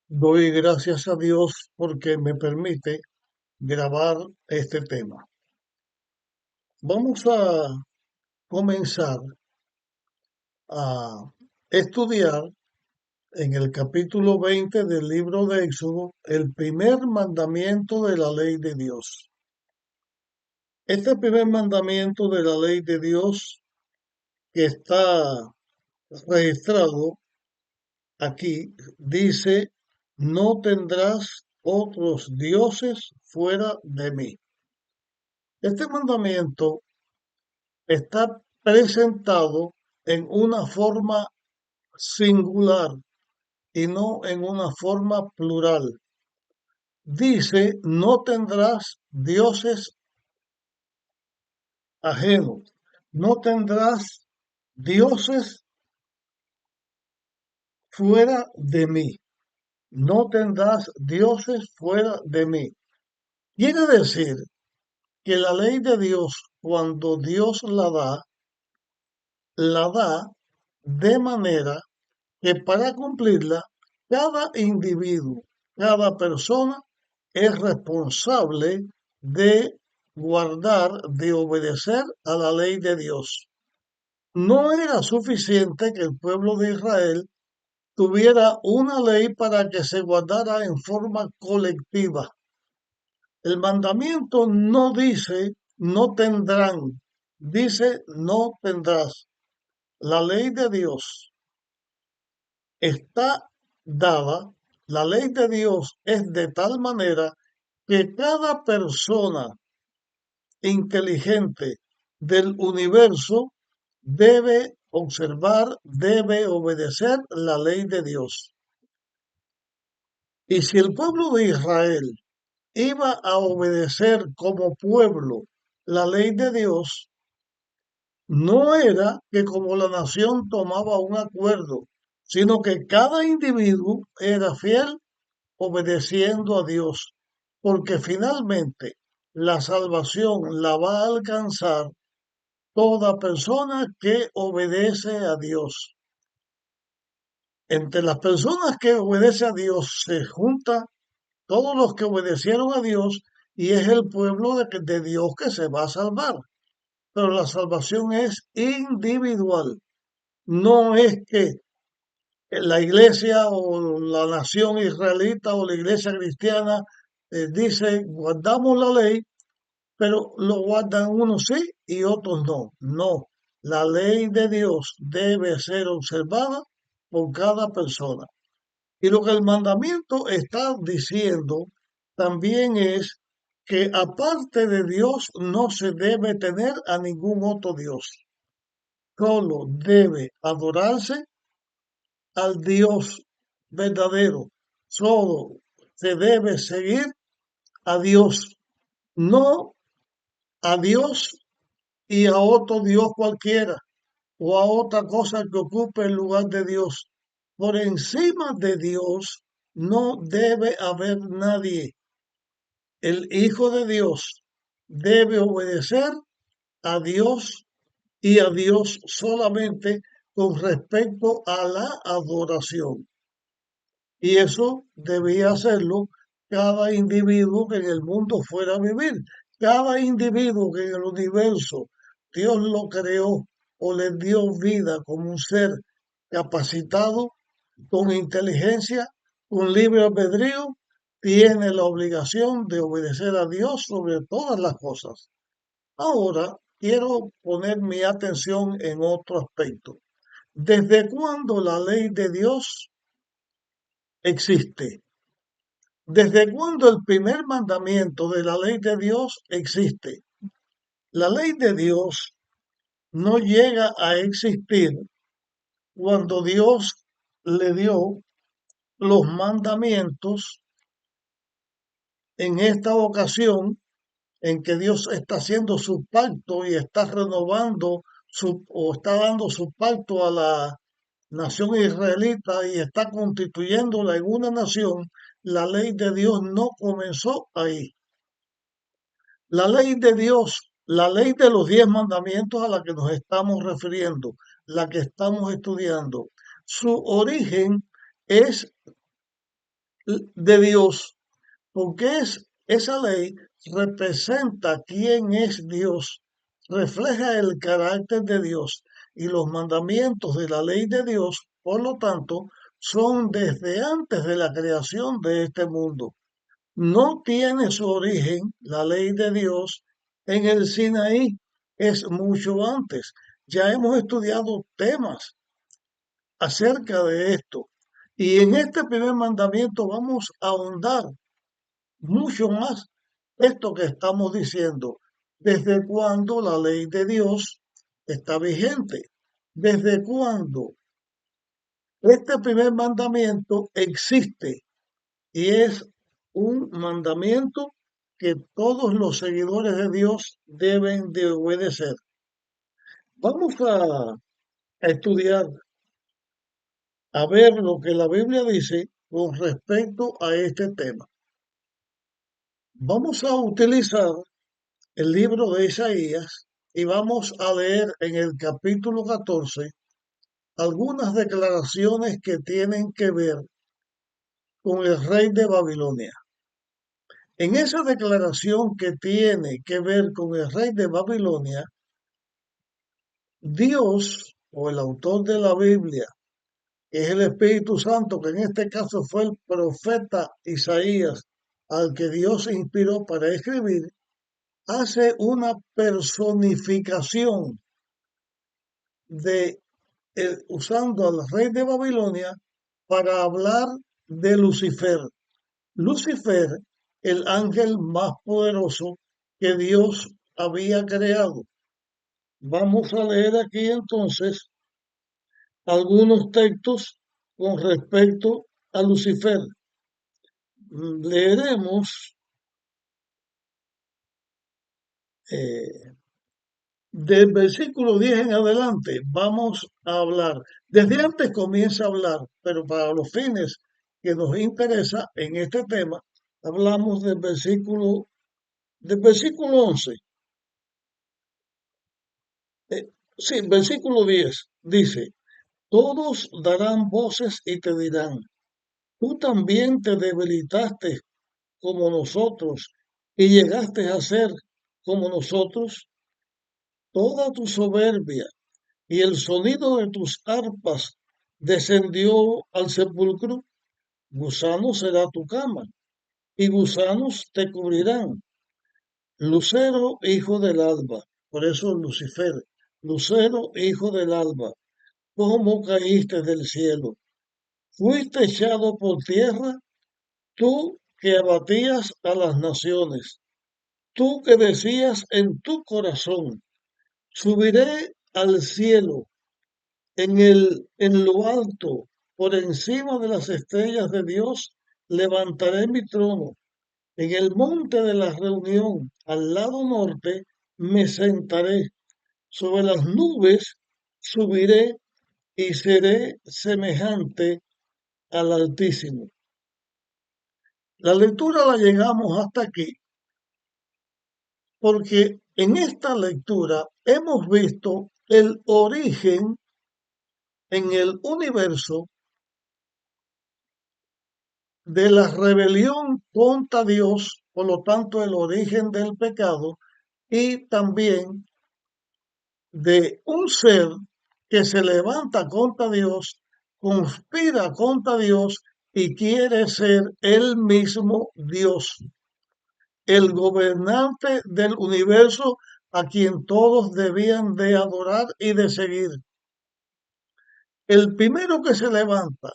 Doy gracias a Dios porque me permite grabar este tema. Vamos a comenzar a estudiar en el capítulo 20 del libro de Éxodo el primer mandamiento de la ley de Dios. Este primer mandamiento de la ley de Dios que está registrado aquí dice: no tendrás otros dioses fuera de mí. Este mandamiento está presentado en una forma singular y no en una forma plural. Dice: no tendrás dioses ajenos, no tendrás dioses fuera de mí, no tendrás dioses fuera de mí. Quiere decir que la ley de Dios, cuando Dios la da de manera que para cumplirla, cada individuo, cada persona es responsable de guardar, de obedecer a la ley de Dios. No era suficiente que el pueblo de Israel tuviera una ley para que se guardara en forma colectiva. El mandamiento no dice no tendrán, dice no tendrás. La ley de Dios está dada, la ley de Dios es de tal manera que cada persona inteligente del universo debe observar, debe obedecer la ley de Dios. Y si el pueblo de Israel iba a obedecer como pueblo la ley de Dios, no era que como la nación tomaba un acuerdo, sino que cada individuo era fiel obedeciendo a Dios, porque finalmente la salvación la va a alcanzar toda persona que obedece a Dios. Entre las personas que obedecen a Dios se juntan todos los que obedecieron a Dios y es el pueblo de Dios que se va a salvar. Pero la salvación es individual. No es que la iglesia o la nación israelita o la iglesia cristiana dice guardamos la ley, pero lo guardan unos sí y otros no. No, la ley de Dios debe ser observada por cada persona. Y lo que el mandamiento está diciendo también es que aparte de Dios no se debe tener a ningún otro Dios. Solo debe adorarse al Dios verdadero. Solo se debe seguir a Dios, no a Dios y a otro Dios cualquiera o a otra cosa que ocupe el lugar de Dios. Por encima de Dios no debe haber nadie. El Hijo de Dios debe obedecer a Dios y a Dios solamente con respecto a la adoración. Y eso debía hacerlo cada individuo que en el mundo fuera a vivir. Cada individuo que en el universo Dios lo creó o le dio vida como un ser capacitado, con inteligencia, con libre albedrío, tiene la obligación de obedecer a Dios sobre todas las cosas. Ahora quiero poner mi atención en otro aspecto. ¿Desde cuándo la ley de Dios existe? ¿Desde cuándo el primer mandamiento de la ley de Dios existe? La ley de Dios no llega a existir cuando Dios le dio los mandamientos en esta ocasión en que Dios está haciendo su pacto y está renovando o está dando su pacto a la nación israelita y está constituyéndola en una nación. La ley de Dios no comenzó ahí. La ley de Dios, la ley de los 10 mandamientos a la que nos estamos refiriendo, la que estamos estudiando, su origen es de Dios, porque esa ley representa quién es Dios, refleja el carácter de Dios y los mandamientos de la ley de Dios, por lo tanto, son desde antes de la creación de este mundo. No tiene su origen la ley de Dios en el Sinaí, es mucho antes. Ya hemos estudiado temas acerca de esto. Y en este primer mandamiento vamos a ahondar mucho más esto que estamos diciendo. ¿Desde cuándo la ley de Dios está vigente? ¿Desde cuándo este primer mandamiento existe? Y es un mandamiento que todos los seguidores de Dios deben de obedecer. Vamos a estudiar, a ver lo que la Biblia dice con respecto a este tema. Vamos a utilizar el libro de Isaías y vamos a leer en el capítulo 14 algunas declaraciones que tienen que ver con el rey de Babilonia. En esa declaración que tiene que ver con el rey de Babilonia, Dios o el autor de la Biblia, que es el Espíritu Santo, que en este caso fue el profeta Isaías, al que Dios inspiró para escribir, hace una personificación de usando al rey de Babilonia para hablar de Lucifer. Lucifer, el ángel más poderoso que Dios había creado. Vamos a leer aquí entonces algunos textos con respecto a Lucifer. Leeremos eh, del versículo 10 en adelante. Vamos a hablar. Desde antes comienza a hablar, pero para los fines que nos interesa en este tema, hablamos del versículo 11. Eh, sí, versículo 10 dice, todos darán voces y te dirán, tú también te debilitaste como nosotros y llegaste a ser como nosotros. Toda tu soberbia y el sonido de tus arpas descendió al sepulcro. Gusano será tu cama y gusanos te cubrirán. Lucero, hijo del alba, por eso Lucifer, Lucero, hijo del alba, ¿cómo caíste del cielo? Fuiste echado por tierra, tú que abatías a las naciones, tú que decías en tu corazón, subiré al cielo, en lo alto, por encima de las estrellas de Dios, levantaré mi trono. En el monte de la reunión, al lado norte, me sentaré. Sobre las nubes subiré y seré semejante al Altísimo. La lectura la llegamos hasta aquí porque en esta lectura hemos visto el origen en el universo de la rebelión contra Dios, por lo tanto el origen del pecado, y también de un ser que se levanta contra Dios, conspira contra Dios y quiere ser el mismo Dios, el gobernante del universo a quien todos debían de adorar y de seguir. El primero que se levanta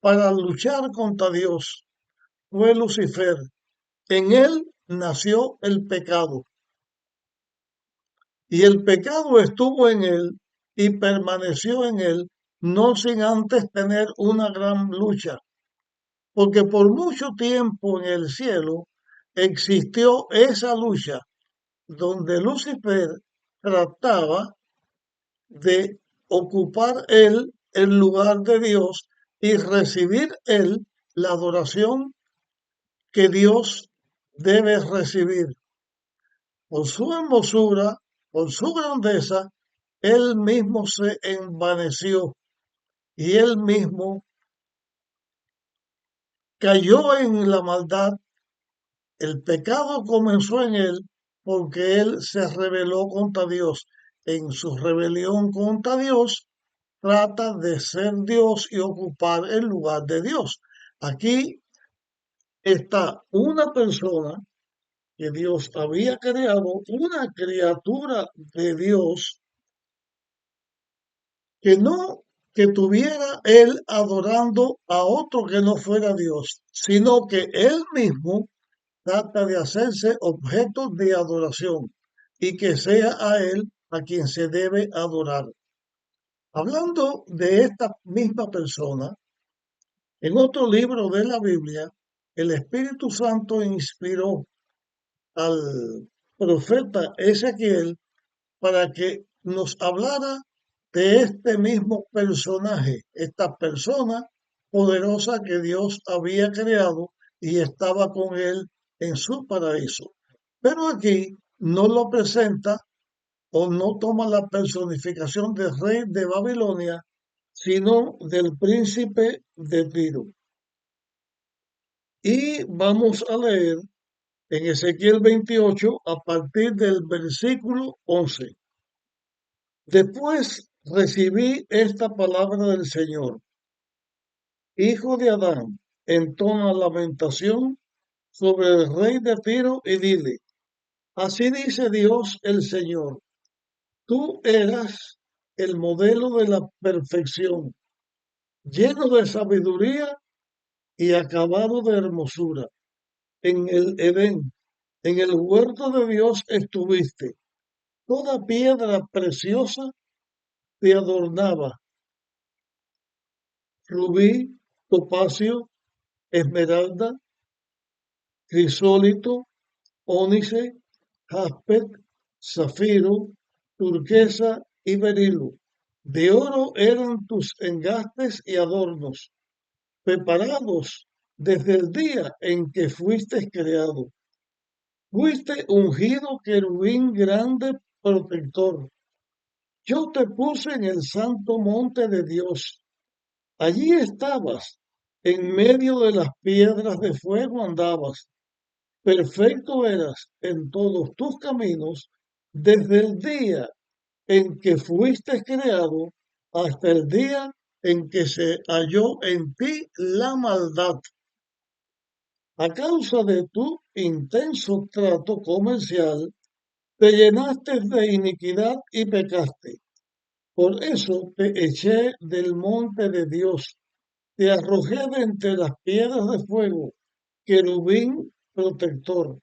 para luchar contra Dios fue Lucifer. En él nació el pecado y el pecado estuvo en él y permaneció en él, no sin antes tener una gran lucha, porque por mucho tiempo en el cielo existió esa lucha donde Lucifer trataba de ocupar él el lugar de Dios y recibir él la adoración que Dios debe recibir. Por su hermosura, por su grandeza, él mismo se envaneció y él mismo cayó en la maldad, el pecado comenzó en él porque él se rebeló contra Dios. En su rebelión contra Dios, trata de ser Dios y ocupar el lugar de Dios. Aquí está una persona que Dios había creado, una criatura de Dios, que no que tuviera él adorando a otro que no fuera Dios, sino que él mismo trata de hacerse objeto de adoración y que sea a él a quien se debe adorar. Hablando de esta misma persona, en otro libro de la Biblia, el Espíritu Santo inspiró al profeta Ezequiel para que nos hablara de este mismo personaje, esta persona poderosa que Dios había creado y estaba con él en su paraíso. Pero aquí no lo presenta o no toma la personificación del rey de Babilonia, sino del príncipe de Tiro. Y vamos a leer en Ezequiel 28 a partir del versículo 11. Después recibí esta palabra del Señor. Hijo de Adán, entona lamentación sobre el rey de Tiro y dile, así dice Dios el Señor, tú eras el modelo de la perfección, lleno de sabiduría y acabado de hermosura. En el Edén, en el huerto de Dios estuviste. Toda piedra preciosa te adornaba, rubí, topacio, esmeralda, crisólito, ónice, jaspe, zafiro, turquesa y berilo. De oro eran tus engastes y adornos, preparados desde el día en que fuiste creado. Fuiste ungido querubín grande protector. Yo te puse en el santo monte de Dios. Allí estabas, en medio de las piedras de fuego andabas. Perfecto eras en todos tus caminos desde el día en que fuiste creado hasta el día en que se halló en ti la maldad. A causa de tu intenso trato comercial, te llenaste de iniquidad y pecaste. Por eso te eché del monte de Dios, te arrojé de entre las piedras de fuego, querubín protector.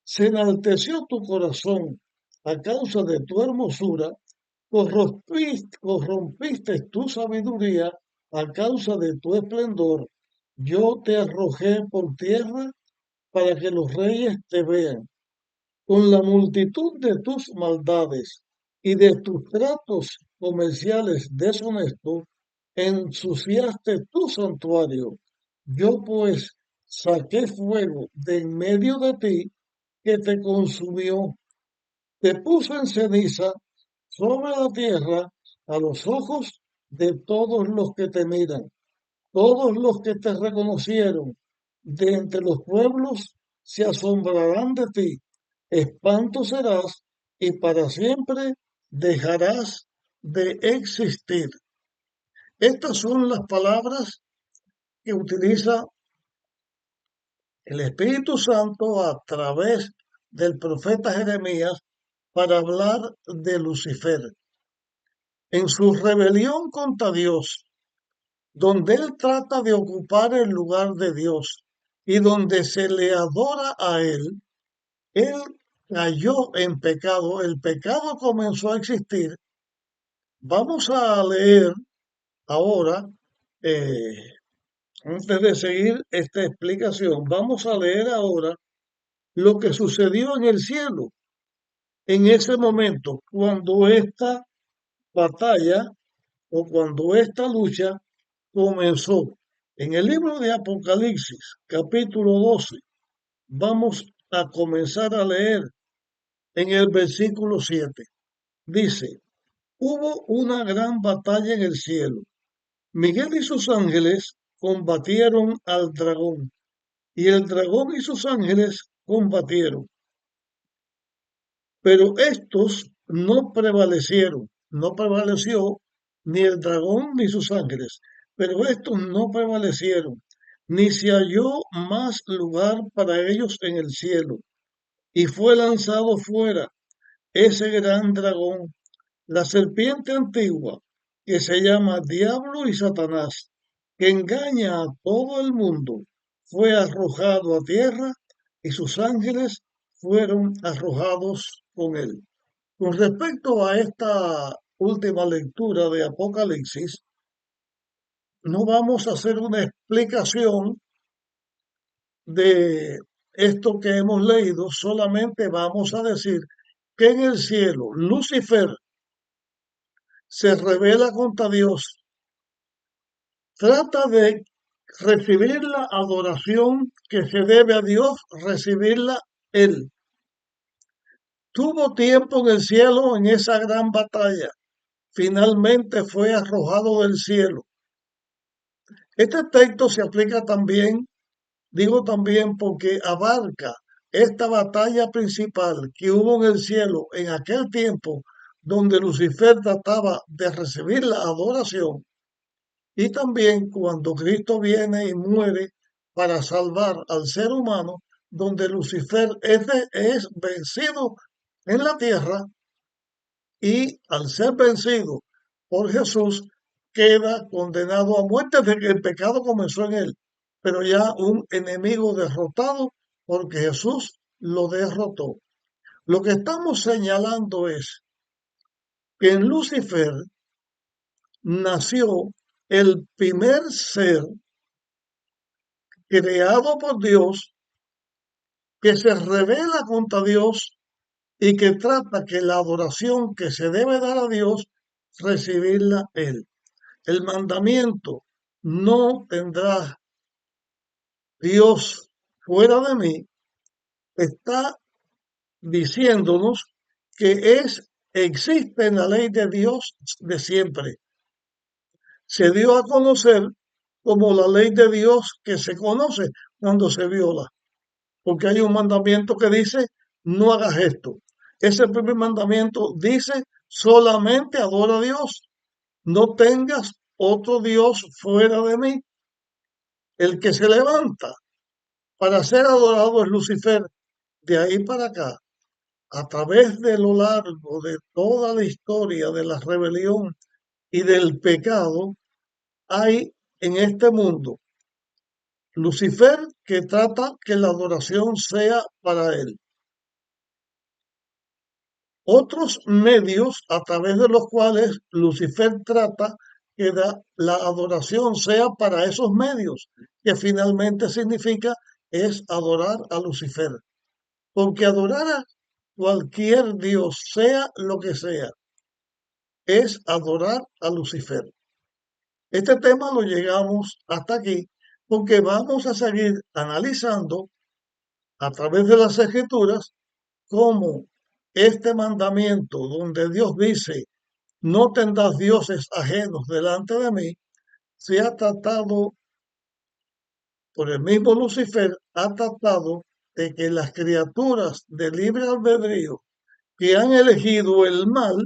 Se enalteció tu corazón a causa de tu hermosura, corrompiste tu sabiduría a causa de tu esplendor. Yo te arrojé por tierra para que los reyes te vean. Con la multitud de tus maldades y de tus tratos comerciales deshonestos, ensuciaste tu santuario. Yo pues saqué fuego de en medio de ti que te consumió, te puso en ceniza sobre la tierra a los ojos de todos los que te miran. Todos los que te reconocieron de entre los pueblos se asombrarán de ti. Espanto serás y para siempre dejarás de existir. Estas son las palabras que utiliza el Espíritu Santo a través del profeta Jeremías para hablar de Lucifer. En su rebelión contra Dios, donde él trata de ocupar el lugar de Dios y donde se le adora a él cayó en pecado, el pecado comenzó a existir. Vamos a leer ahora, eh, antes de seguir esta explicación, vamos a leer ahora lo que sucedió en el cielo en ese momento, cuando esta batalla o cuando esta lucha comenzó. En el libro de Apocalipsis, capítulo 12, vamos a comenzar a leer en el versículo 7. Dice, hubo una gran batalla en el cielo. Miguel y sus ángeles combatieron al dragón, y el dragón y sus ángeles combatieron, pero estos no prevalecieron, no prevaleció ni el dragón ni sus ángeles, pero estos no prevalecieron, ni se halló más lugar para ellos en el cielo, y fue lanzado fuera ese gran dragón, la serpiente antigua, que se llama Diablo y Satanás, que engaña a todo el mundo, fue arrojado a tierra y sus ángeles fueron arrojados con él. Con respecto a esta última lectura de Apocalipsis, no vamos a hacer una explicación de esto que hemos leído, solamente vamos a decir que en el cielo Lucifer se revela contra Dios, trata de recibir la adoración que se debe a Dios, recibirla él. Tuvo tiempo en el cielo en esa gran batalla. Finalmente fue arrojado del cielo. Este texto se aplica también, digo también porque abarca esta batalla principal que hubo en el cielo en aquel tiempo donde Lucifer trataba de recibir la adoración. Y también cuando Cristo viene y muere para salvar al ser humano, donde Lucifer es vencido en la tierra y al ser vencido por Jesús queda condenado a muerte de que el pecado comenzó en él, pero ya un enemigo derrotado porque Jesús lo derrotó. Lo que estamos señalando es que en Lucifer nació el primer ser creado por Dios, que se revela contra Dios y que trata que la adoración que se debe dar a Dios, recibirla Él. El mandamiento, no tendrás Dios fuera de mí, está diciéndonos que existe en la ley de Dios de siempre. Se dio a conocer como la ley de Dios que se conoce cuando se viola. Porque hay un mandamiento que dice, no hagas esto. Ese primer mandamiento dice, solamente adora a Dios, no tengas otro Dios fuera de mí. El que se levanta para ser adorado es Lucifer. De ahí para acá, a través de lo largo de toda la historia de la rebelión y del pecado, hay en este mundo Lucifer que trata que la adoración sea para él. Otros medios a través de los cuales Lucifer trata que la adoración sea para esos medios, que finalmente significa es adorar a Lucifer. Porque adorar a cualquier Dios, sea lo que sea, es adorar a Lucifer. Este tema lo llegamos hasta aquí porque vamos a seguir analizando a través de las escrituras cómo este mandamiento donde Dios dice no tendrás dioses ajenos delante de mí, se ha tratado por el mismo Lucifer, ha tratado de que las criaturas de libre albedrío que han elegido el mal,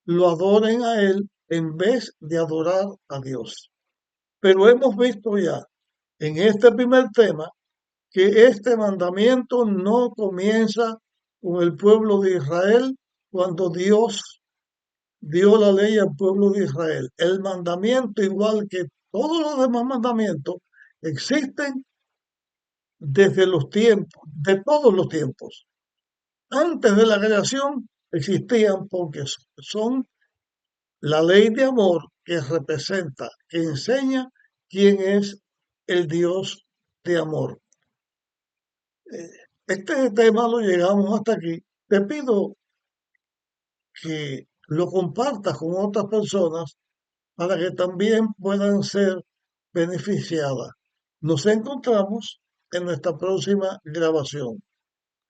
lo adoren a él en vez de adorar a Dios. Pero hemos visto ya en este primer tema que este mandamiento no comienza con el pueblo de Israel cuando Dios dio la ley al pueblo de Israel. El mandamiento, igual que todos los demás mandamientos, existen desde los tiempos, de todos los tiempos. Antes de la creación existían porque son la ley de amor que representa, que enseña quién es el Dios de amor. Este tema lo llegamos hasta aquí. Te pido que lo compartas con otras personas para que también puedan ser beneficiadas. Nos encontramos en nuestra próxima grabación.